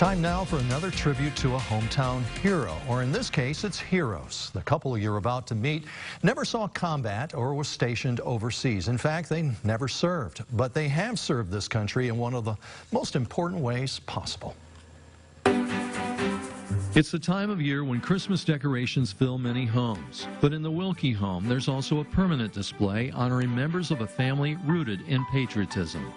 Time now for another tribute to a hometown hero, or in this case, it's heroes. The couple you're about to meet never saw combat or was stationed overseas. In fact, they never served, but they have served this country in one of the most important ways possible. It's the time of year when Christmas decorations fill many homes. But in the Wilkie home, there's also a permanent display honoring members of a family rooted in patriotism.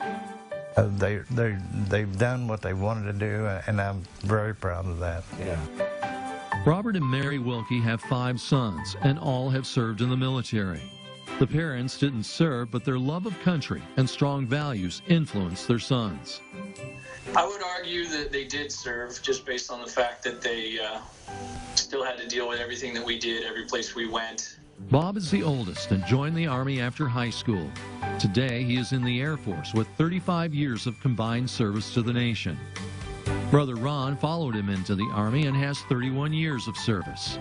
They've done what they wanted to do, and I'm very proud of that. Yeah. Robert and Mary Wilkie have 5 sons, and all have served in the military. The parents didn't serve, but their love of country and strong values influenced their sons. I would argue that they did serve, just based on the fact that they still had to deal with everything that we did, every place we went. Bob is the oldest and joined the Army after high school. Today, he is in the Air Force with 35 years of combined service to the nation. Brother Ron followed him into the Army and has 31 years of service.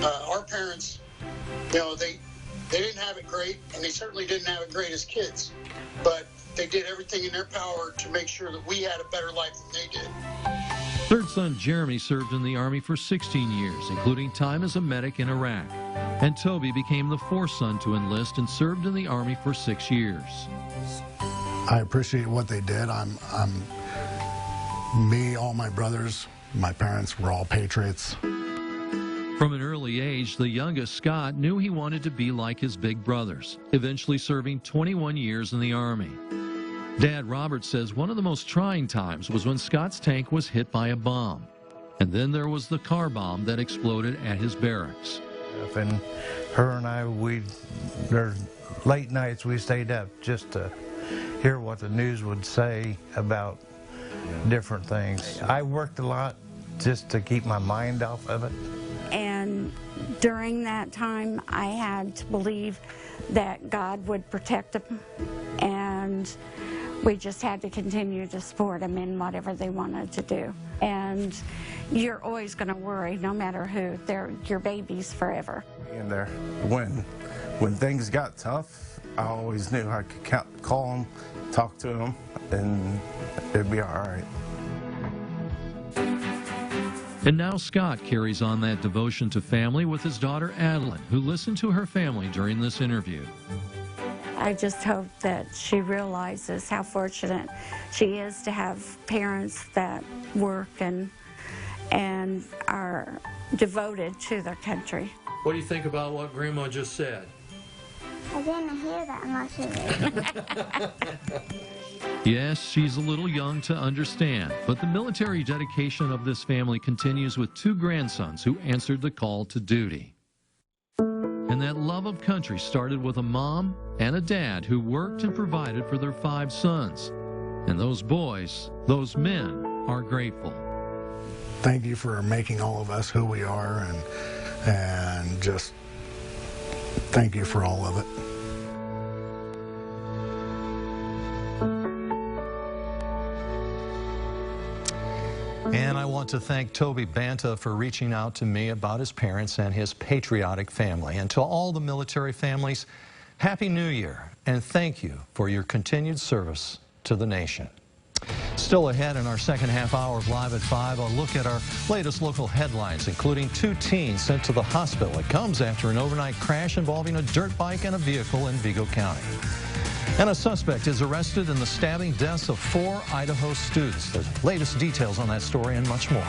Our parents, they didn't have it great, and they certainly didn't have it great as kids, but they did everything in their power to make sure that we had a better life than they did. Third son Jeremy served in the Army for 16 years, including time as a medic in Iraq. And Toby became the 4th son to enlist and served in the Army for 6 years. I appreciate what they did. Me, all my brothers, my parents were all patriots. From an early age, the youngest Scott knew he wanted to be like his big brothers, eventually serving 21 years in the Army. Dad Robert says one of the most trying times was when Scott's tank was hit by a bomb. And then there was the car bomb that exploded at his barracks. And her and I, there's late nights we stayed up just to hear what the news would say about different things. I worked a lot just to keep my mind off of it. And during that time, I had to believe that God would protect them, and we just had to continue to support them in whatever they wanted to do. And you're always going to worry, no matter who. They're your babies forever. And there, when things got tough, I always knew I could call them, talk to them, and it'd be all right. And now Scott carries on that devotion to family with his daughter Adeline, who listened to her family during this interview. I just hope that she realizes how fortunate she is to have parents that work and are devoted to their country. What do you think about what Grandma just said? I didn't hear that much of it. Yes, she's a little young to understand, but the military dedication of this family continues with 2 grandsons who answered the call to duty. And that love of country started with a mom and a dad who worked and provided for their 5 sons. And those boys, those men, are grateful. Thank you for making all of us who we are, and just thank you for all of it. And I want to thank Toby Banta for reaching out to me about his parents and his patriotic family. And to all the military families, Happy New Year, and thank you for your continued service to the nation. Still ahead in our second half hour of Live at 5, a look at our latest local headlines, including 2 teens sent to the hospital. It comes after an overnight crash involving a dirt bike and a vehicle in Vigo County. And a suspect is arrested in the stabbing deaths of 4 Idaho students. The latest details on that story and much more.